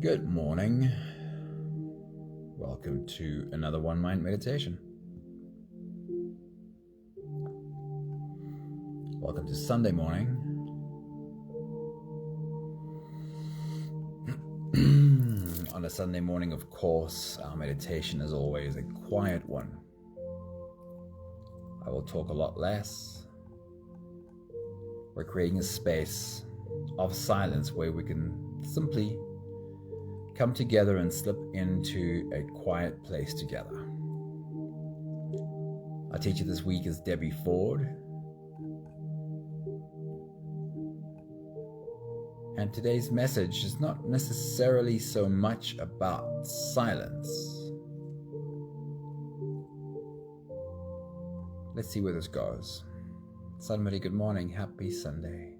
Good morning. Welcome to another One Mind meditation. Welcome to Sunday morning. On a Sunday morning, of course, our meditation is always a quiet one. I will talk a lot less. We're creating a space of silence where we can simply come together and slip into a quiet place together. Our teacher this week is Debbie Ford. And today's message is not necessarily so much about silence. Let's see where this goes. Somebody, good morning. Happy Sunday.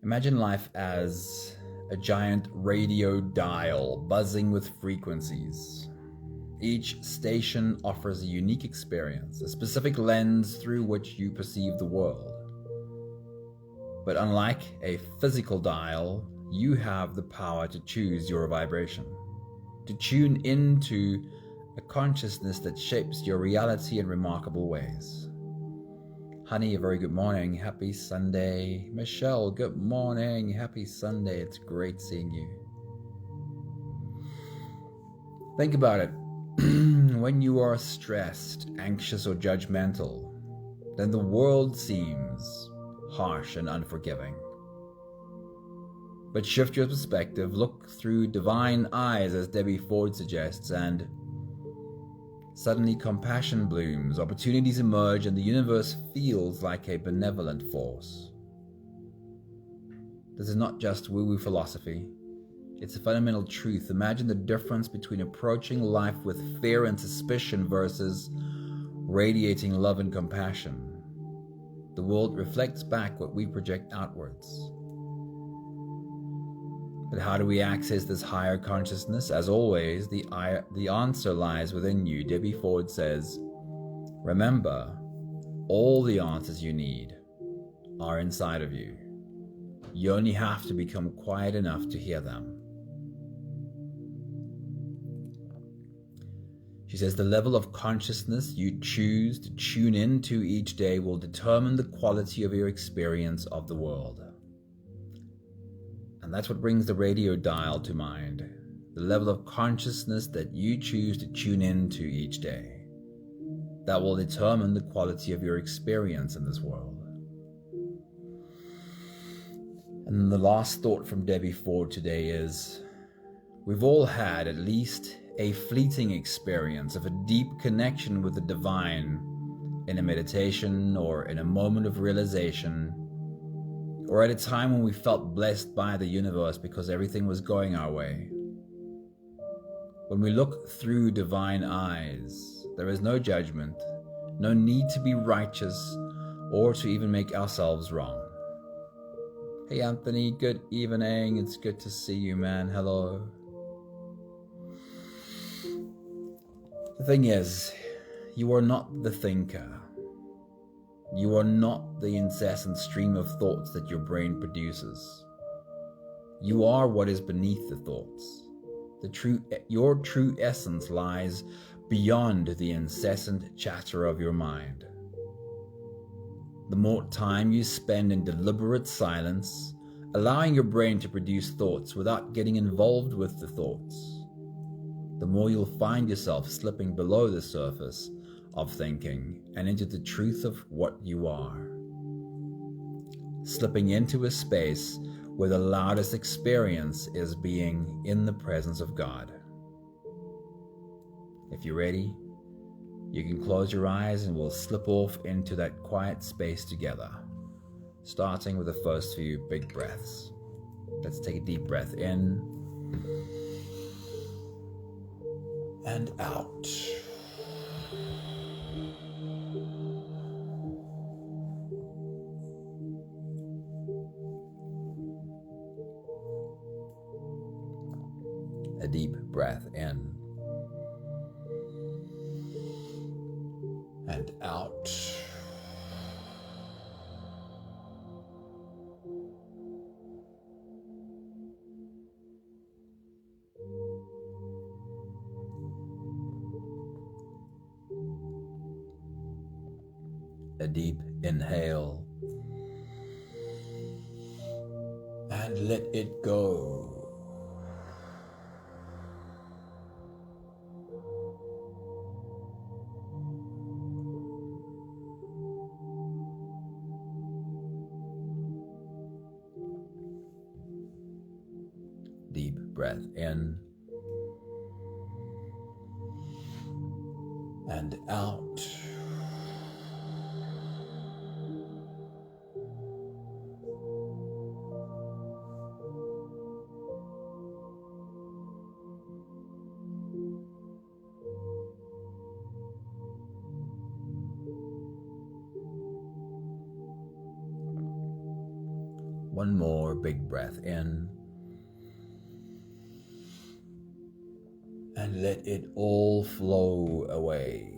Imagine life as a giant radio dial buzzing with frequencies. Each station offers a unique experience, a specific lens through which you perceive the world. But unlike a physical dial, you have the power to choose your vibration, to tune into a consciousness that shapes your reality in remarkable ways. Honey, a very good morning. Happy Sunday. Michelle, good morning. Happy Sunday. It's great seeing you. Think about it. When you are stressed, anxious, or judgmental, then the world seems harsh and unforgiving. But shift your perspective, look through divine eyes, as Debbie Ford suggests, and suddenly compassion blooms, opportunities emerge, and the universe feels like a benevolent force. This is not just woo-woo philosophy. It's a fundamental truth. Imagine the difference between approaching life with fear and suspicion versus radiating love and compassion. The world reflects back what we project outwards. But how do we access this higher consciousness? As always, the answer lies within you. Debbie Ford says, remember, all the answers you need are inside of you. You only have to become quiet enough to hear them. She says the level of consciousness you choose to tune into each day will determine the quality of your experience of the world. And that's what brings the radio dial to mind. The level of consciousness that you choose to tune into each day. That will determine the quality of your experience in this world. And the last thought from Debbie Ford today is, we've all had at least a fleeting experience of a deep connection with the divine in a meditation or in a moment of realization, or at a time when we felt blessed by the universe because everything was going our way. When we look through divine eyes, there is no judgment, no need to be righteous or to even make ourselves wrong. Hey Anthony, good evening. It's good to see you, man. Hello. The thing is, you are not the thinker. You are not the incessant stream of thoughts that your brain produces. You are what is beneath the thoughts. Your true essence lies beyond the incessant chatter of your mind. The more time you spend in deliberate silence, allowing your brain to produce thoughts without getting involved with the thoughts, the more you'll find yourself slipping below the surface of thinking and into the truth of what you are. Slipping into a space where the loudest experience is being in the presence of God. If you're ready, you can close your eyes and we'll slip off into that quiet space together, starting with the first few big breaths. Let's take a deep breath in and out. A deep breath in and out. A deep inhale. And let it go. Deep breath in and out. One more big breath in. And let it all flow away.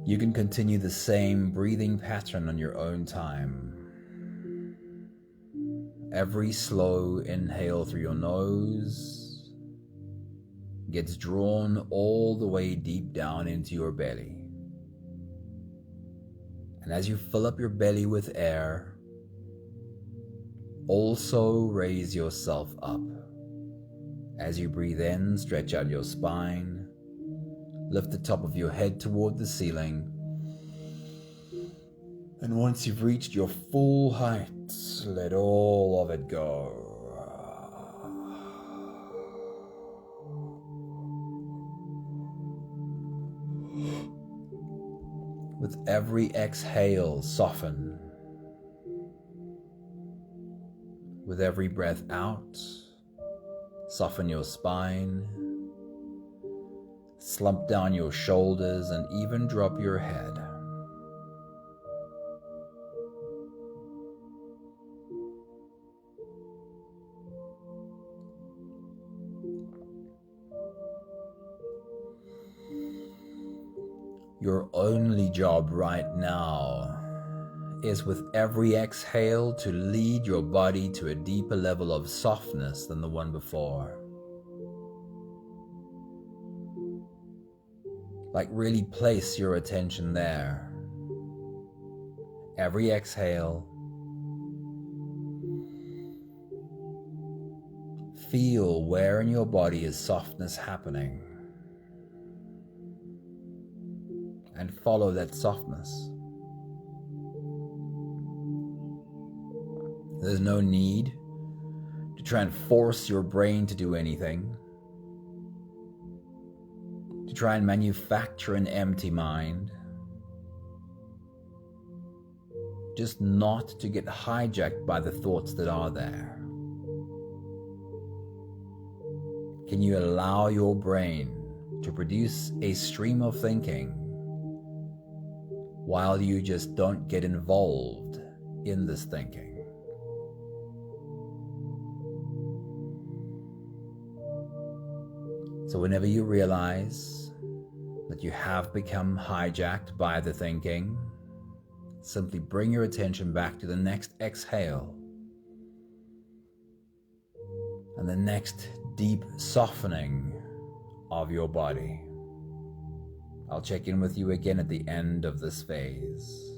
You can continue the same breathing pattern on your own time. Every slow inhale through your nose gets drawn all the way deep down into your belly. And as you fill up your belly with air, also raise yourself up. As you breathe in, stretch out your spine, lift the top of your head toward the ceiling. And once you've reached your full height, let all of it go. With every exhale, soften. With every breath out, soften your spine, slump down your shoulders, and even drop your head. Your only job right now is with every exhale to lead your body to a deeper level of softness than the one before. Like really place your attention there. Every exhale, feel where in your body is softness happening. And follow that softness. There's no need to try and force your brain to do anything, to try and manufacture an empty mind, just not to get hijacked by the thoughts that are there. Can you allow your brain to produce a stream of thinking while you just don't get involved in this thinking? So whenever you realize that you have become hijacked by the thinking, simply bring your attention back to the next exhale and the next deep softening of your body. I'll check in with you again at the end of this phase.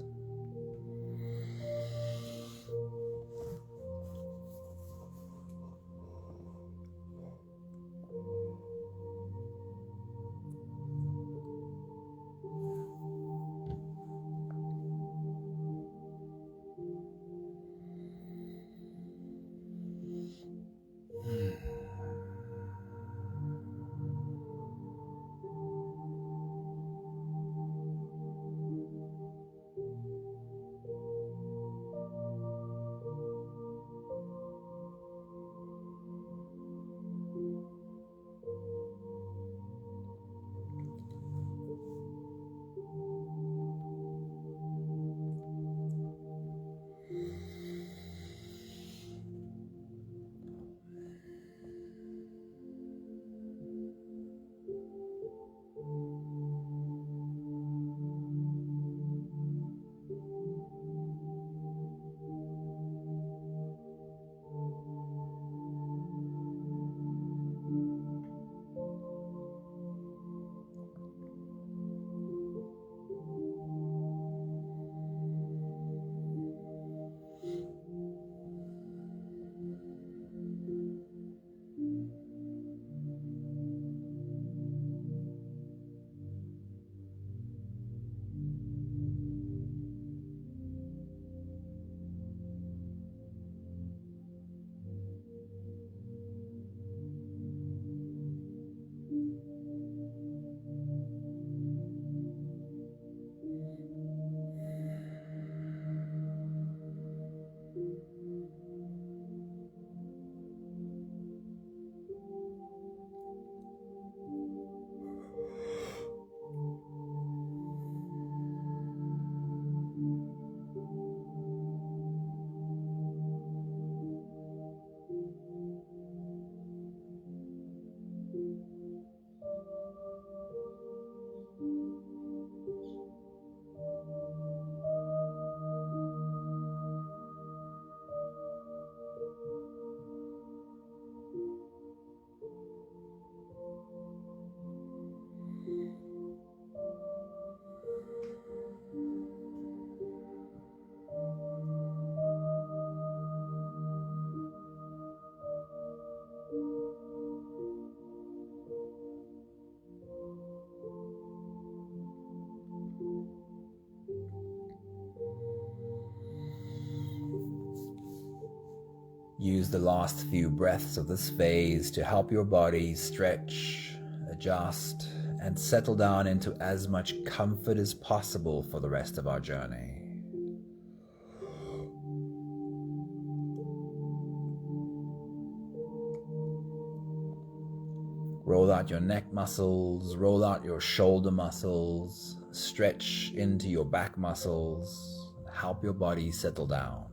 Use the last few breaths of this phase to help your body stretch, adjust, and settle down into as much comfort as possible for the rest of our journey. Roll out your neck muscles, roll out your shoulder muscles, stretch into your back muscles, help your body settle down.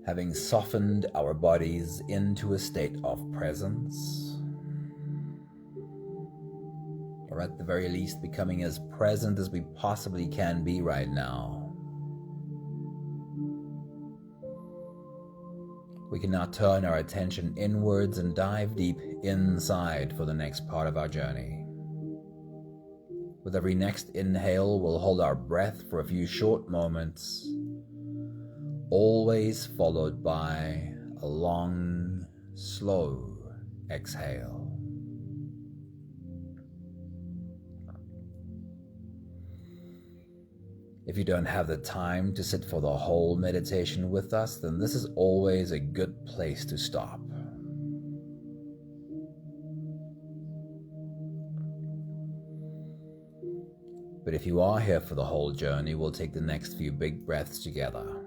Having softened our bodies into a state of presence, or at the very least becoming as present as we possibly can be right now, we can now turn our attention inwards and dive deep inside for the next part of our journey. With every next inhale, we'll hold our breath for a few short moments, always followed by a long, slow exhale. If you don't have the time to sit for the whole meditation with us, then this is always a good place to stop. But if you are here for the whole journey, we'll take the next few big breaths together.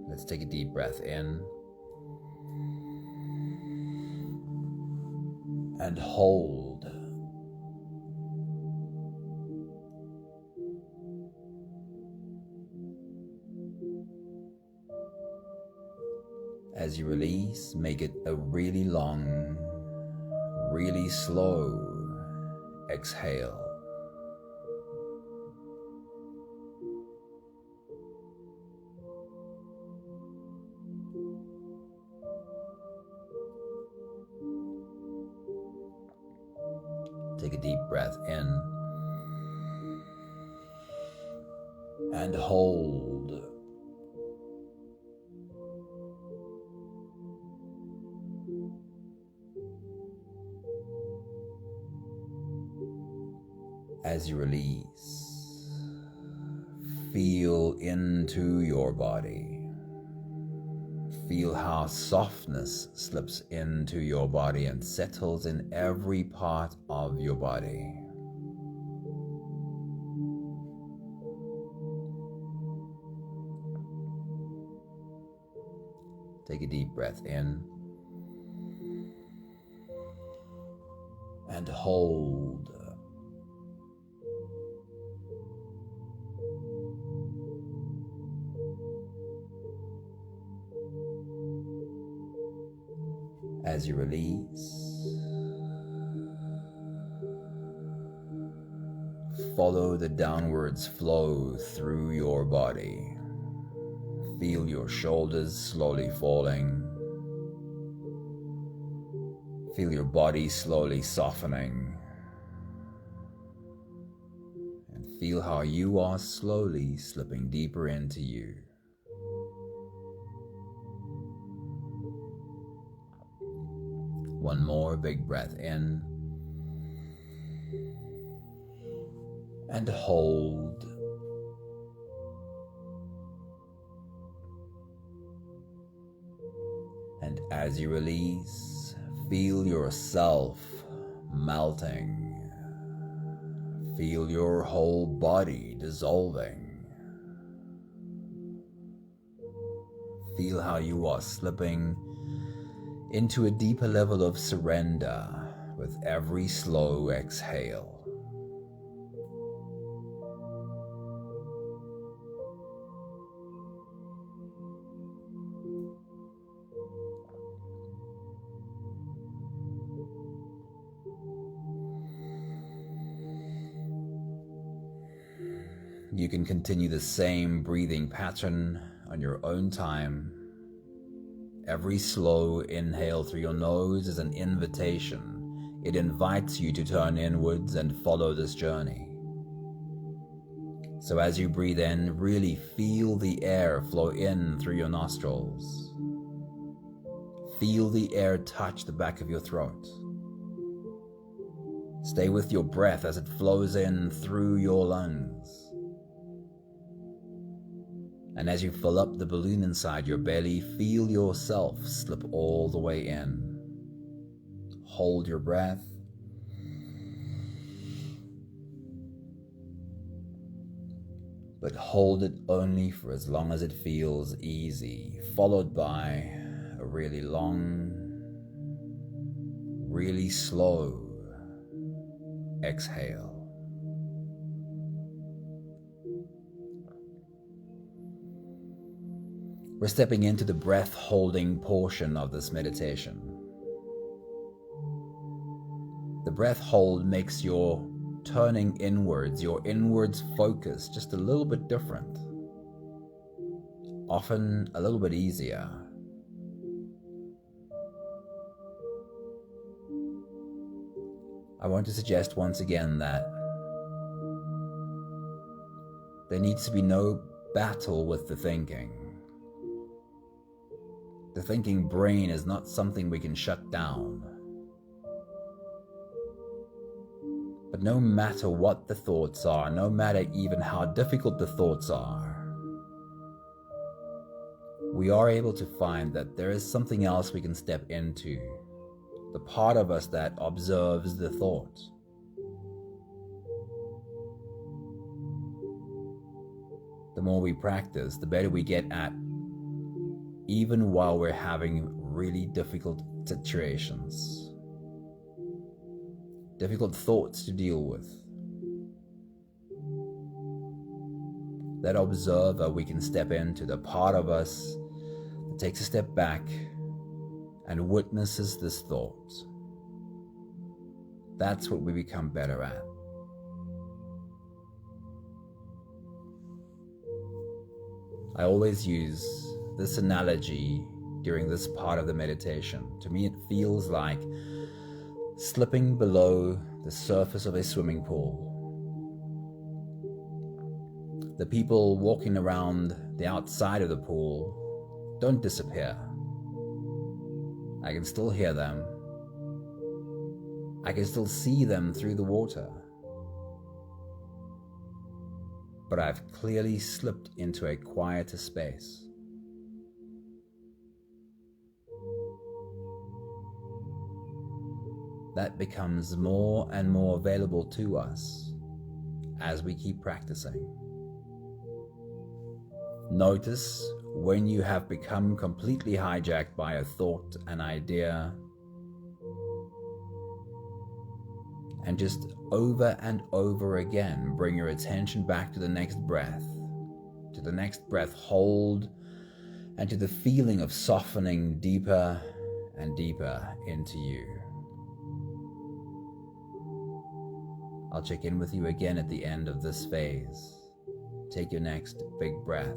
Let's take a deep breath in and hold. As you release, make it a really long, really slow exhale. Take a deep breath in and hold. As you release, feel into your body. Feel how softness slips into your body and settles in every part of your body. Take a deep breath in and hold. As you release, follow the downwards flow through your body. Feel your shoulders slowly falling. Feel your body slowly softening. Feel how you are slowly slipping deeper into you. One more big breath in and hold. And as you release, feel yourself melting. Feel your whole body dissolving. Feel how you are slipping into a deeper level of surrender with every slow exhale. You can continue the same breathing pattern on your own time. Every slow inhale through your nose is an invitation. It invites you to turn inwards and follow this journey. So as you breathe in, really feel the air flow in through your nostrils. Feel the air touch the back of your throat. Stay with your breath as it flows in through your lungs. And as you fill up the balloon inside your belly, feel yourself slip all the way in. Hold your breath. But hold it only for as long as it feels easy, followed by a really long, really slow exhale. We're stepping into the breath-holding portion of this meditation. The breath hold makes your turning inwards, your inwards focus just a little bit different. Often a little bit easier. I want to suggest once again that there needs to be no battle with the thinking. The thinking brain is not something we can shut down. But no matter what the thoughts are, no matter even how difficult the thoughts are, we are able to find that there is something else we can step into, the part of us that observes the thought. The more we practice, the better we get at, even while we're having really difficult situations, difficult thoughts to deal with. That observer we can step into, the part of us that takes a step back and witnesses this thought. That's what we become better at. I always use this analogy during this part of the meditation. To me, it feels like slipping below the surface of a swimming pool. The people walking around the outside of the pool don't disappear. I can still hear them. I can still see them through the water. But I've clearly slipped into a quieter space. That becomes more and more available to us as we keep practicing. Notice when you have become completely hijacked by a thought, an idea, and just over and over again bring your attention back to the next breath, hold, and to the feeling of softening deeper and deeper into you. I'll check in with you again at the end of this phase. Take your next big breath.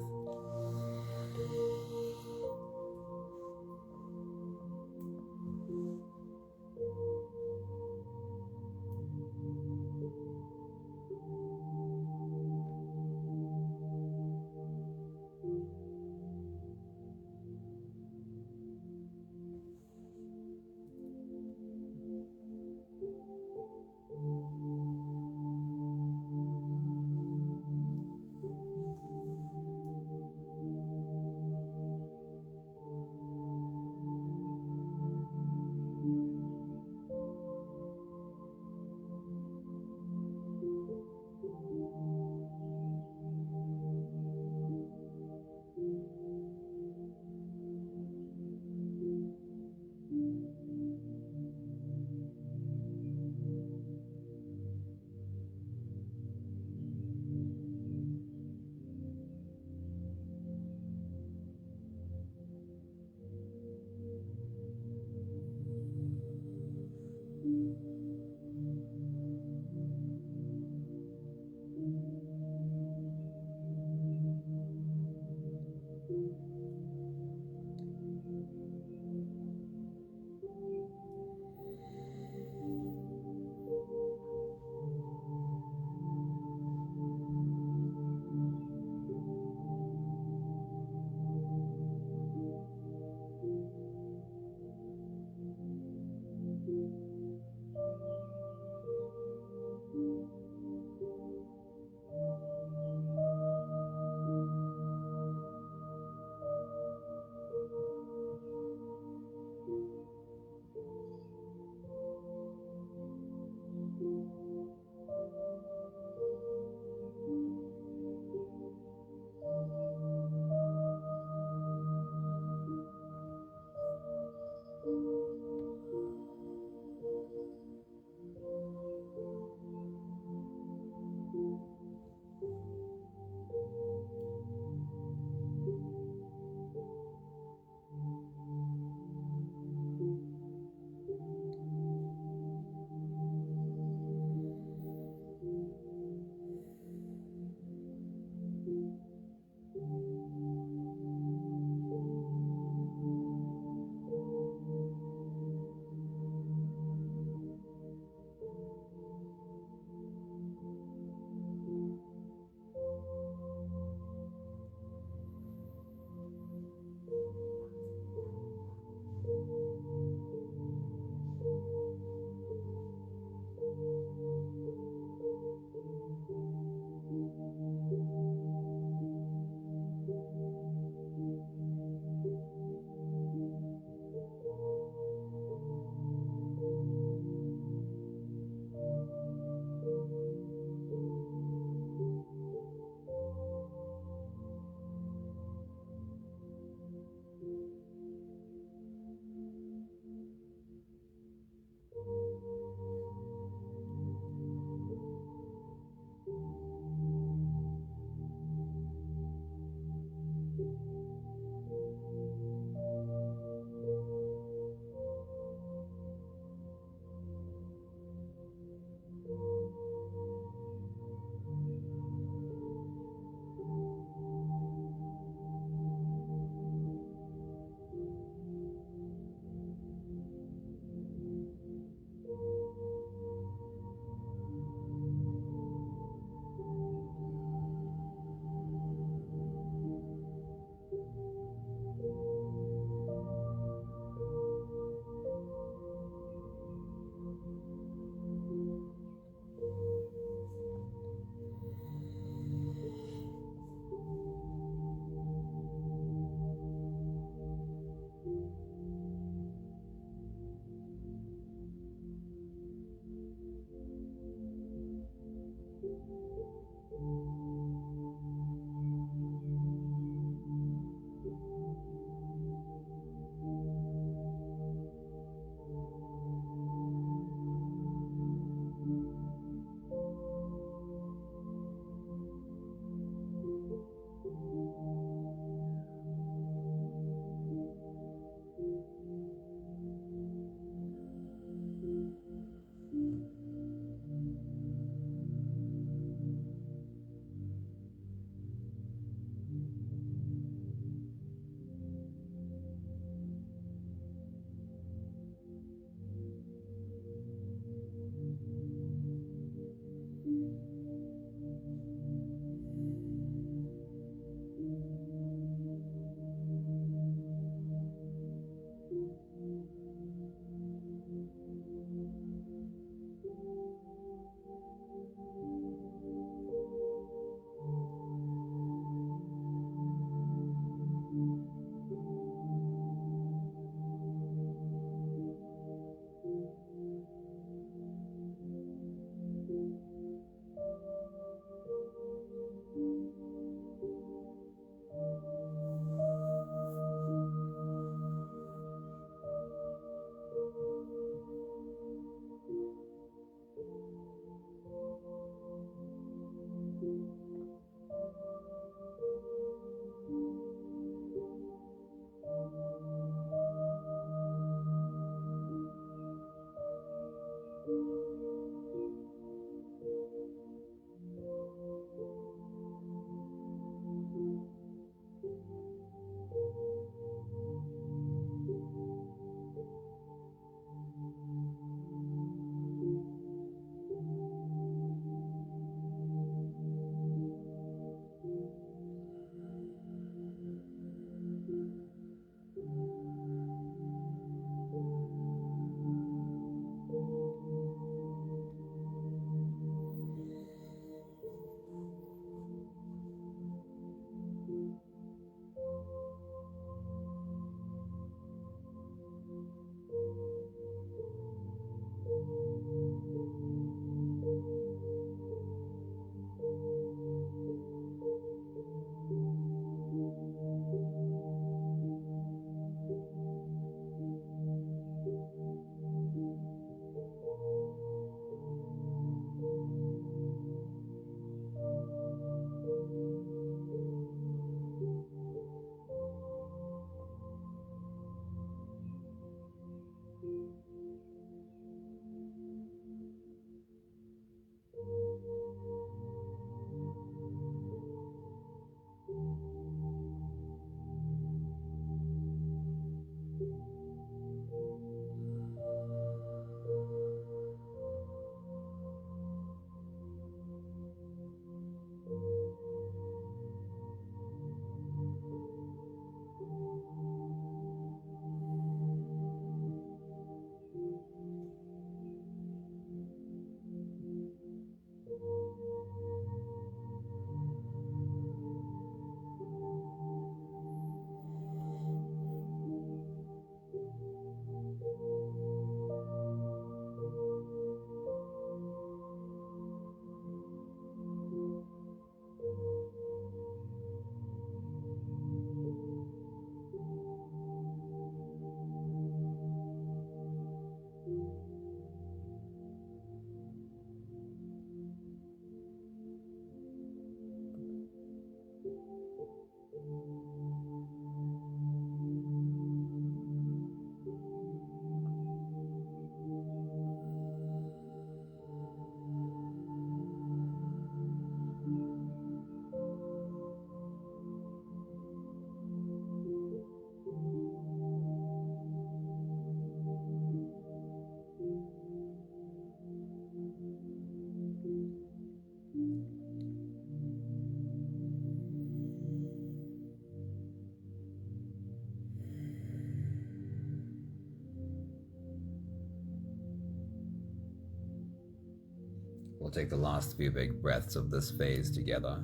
We'll take the last few big breaths of this phase together,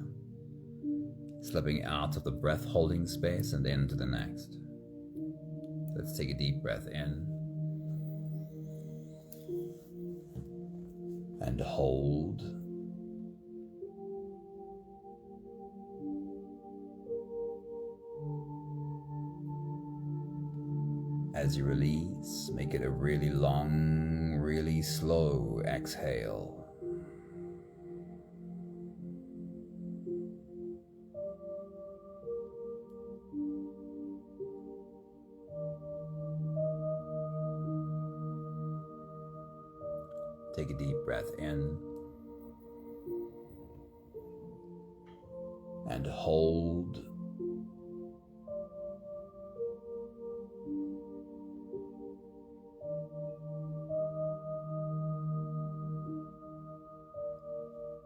slipping out of the breath holding space and into the next. Let's take a deep breath in and hold. As you release, make it a really long, really slow exhale. Take a deep breath in and hold.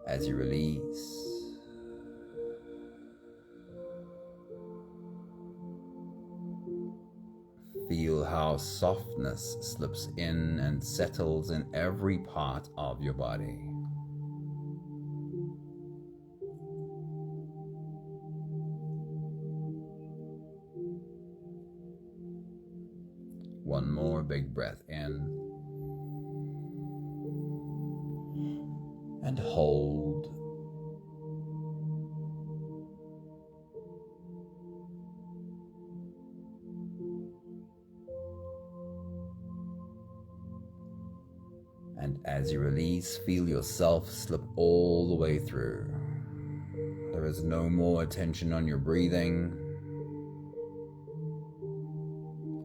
As you release, feel how softness slips in and settles in every part of your body. One more big breath in and hold. And as you release, feel yourself slip all the way through. There is no more attention on your breathing.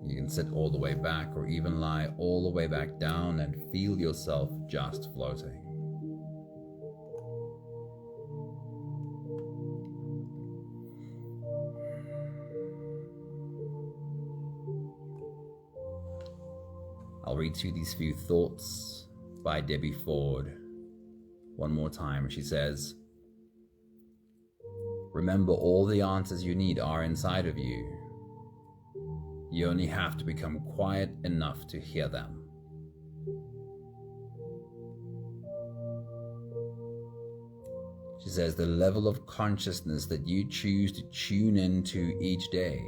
You can sit all the way back or even lie all the way back down and feel yourself just floating. I'll read to you these few thoughts by Debbie Ford one more time. She says, "Remember, all the answers you need are inside of you. You only have to become quiet enough to hear them." She says, "The level of consciousness that you choose to tune into each day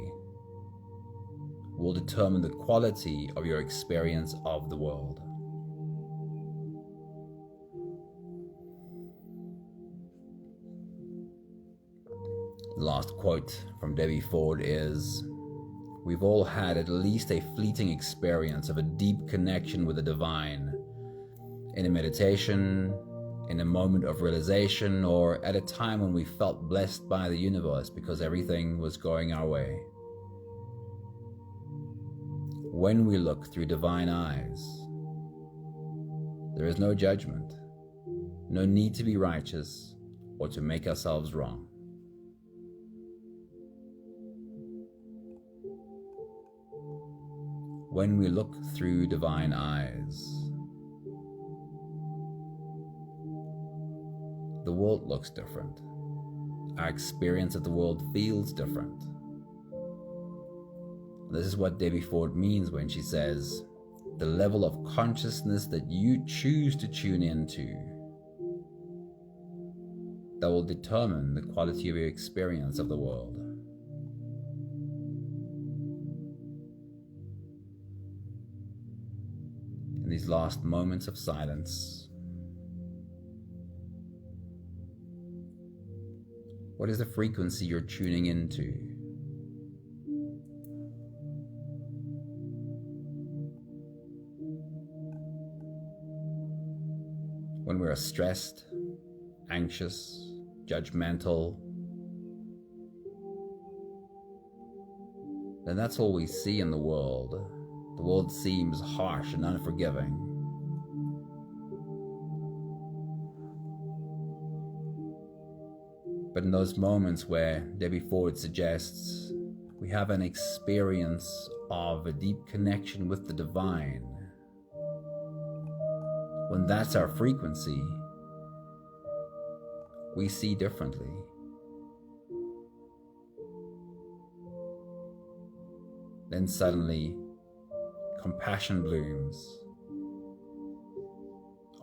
will determine the quality of your experience of the world." The last quote from Debbie Ford is, "We've all had at least a fleeting experience of a deep connection with the divine, in a meditation, in a moment of realization, or at a time when we felt blessed by the universe because everything was going our way. When we look through divine eyes, there is no judgment, no need to be righteous or to make ourselves wrong. When we look through divine eyes, the world looks different. Our experience of the world feels different. This is what Debbie Ford means when she says, the level of consciousness that you choose to tune into, that will determine the quality of your experience of the world." In these last moments of silence, what is the frequency you're tuning into? When we're stressed, anxious, judgmental, then that's all we see in the world. The world seems harsh and unforgiving. But in those moments where Debbie Ford suggests we have an experience of a deep connection with the divine, when that's our frequency, we see differently. Then suddenly, compassion blooms,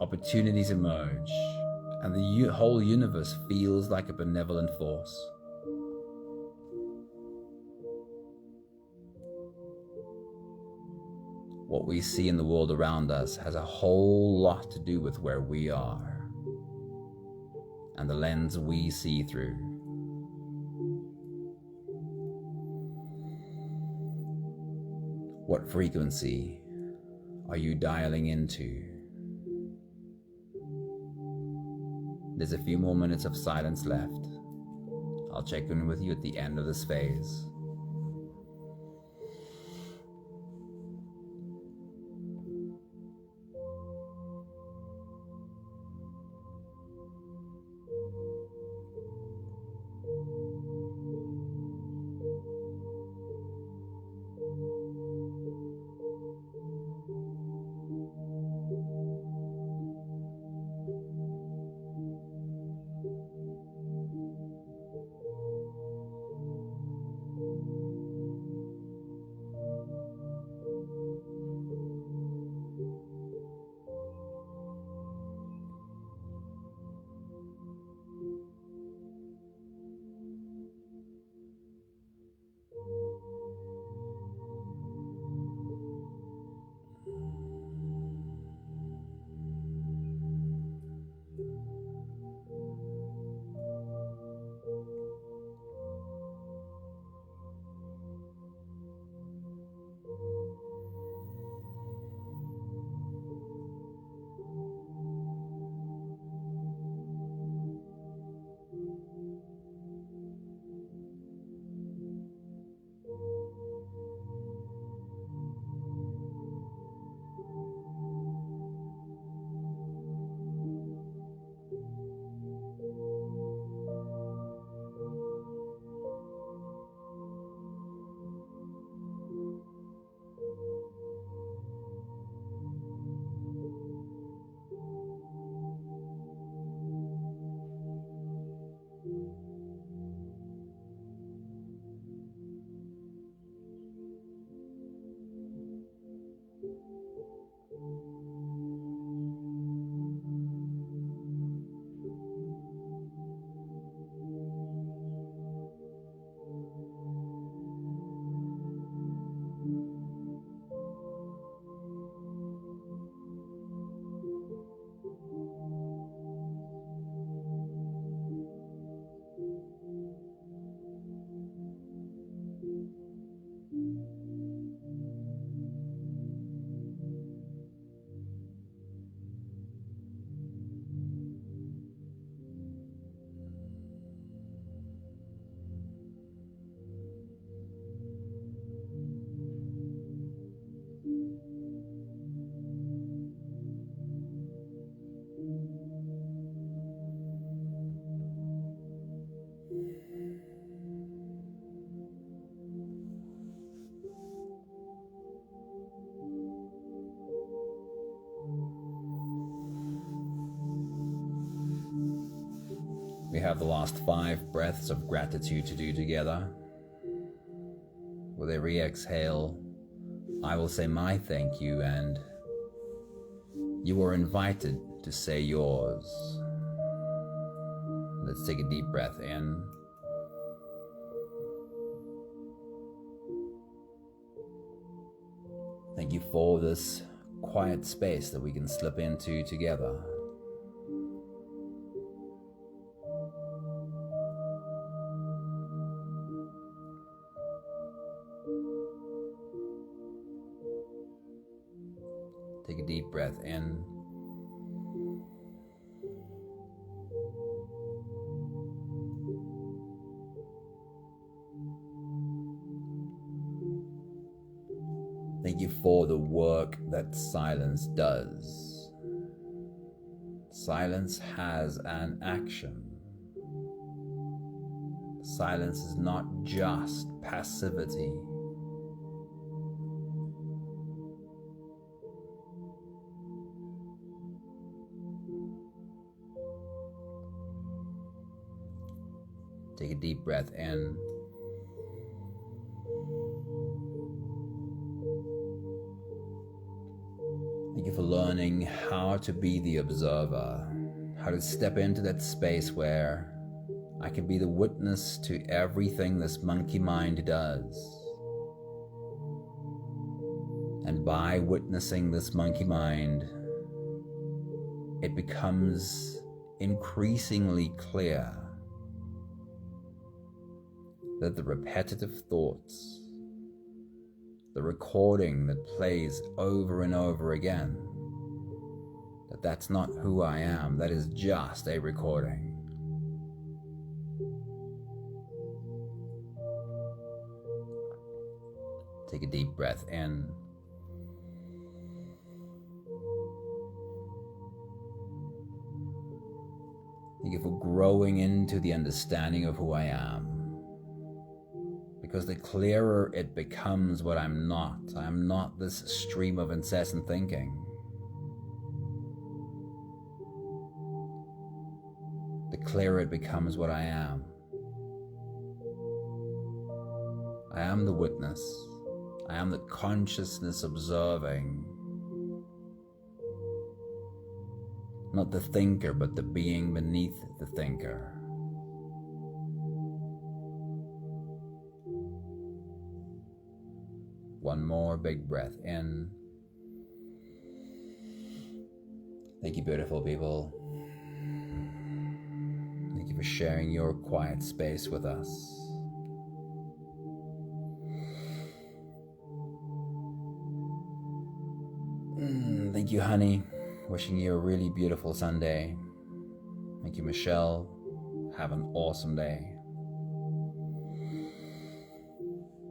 opportunities emerge, and the whole universe feels like a benevolent force. What we see in the world around us has a whole lot to do with where we are and the lens we see through. What frequency are you dialing into? There's a few more minutes of silence left. I'll check in with you at the end of this phase. We have the last 5 breaths of gratitude to do together. With every exhale, I will say my thank you, and you are invited to say yours. Let's take a deep breath in. Thank you for this quiet space that we can slip into together. Take a deep breath in. Thank you for the work that silence does. Silence has an action. Silence is not just passivity. Take a deep breath in. Thank you for learning how to be the observer, how to step into that space where I can be the witness to everything this monkey mind does. And by witnessing this monkey mind, it becomes increasingly clear that the repetitive thoughts, the recording that plays over and over again, that's not who I am. That is just a recording. Take a deep breath in. Thank you for growing into the understanding of who I am. Because the clearer it becomes what I'm not. I'm not this stream of incessant thinking. The clearer it becomes what I am. I am the witness. I am the consciousness observing. Not the thinker, but the being beneath the thinker. One more big breath in. Thank you, beautiful people. Thank you for sharing your quiet space with us. Thank you, honey. Wishing you a really beautiful Sunday. Thank you, Michelle. Have an awesome day.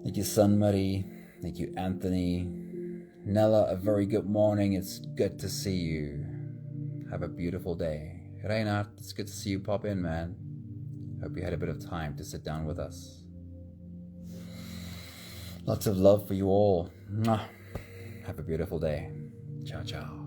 Thank you, Sun Marie. Thank you, Anthony. Nella, a very good morning. It's good to see you. Have a beautiful day. Reinhard, it's good to see you pop in, man. Hope you had a bit of time to sit down with us. Lots of love for you all. Mwah. Have a beautiful day. Ciao, ciao.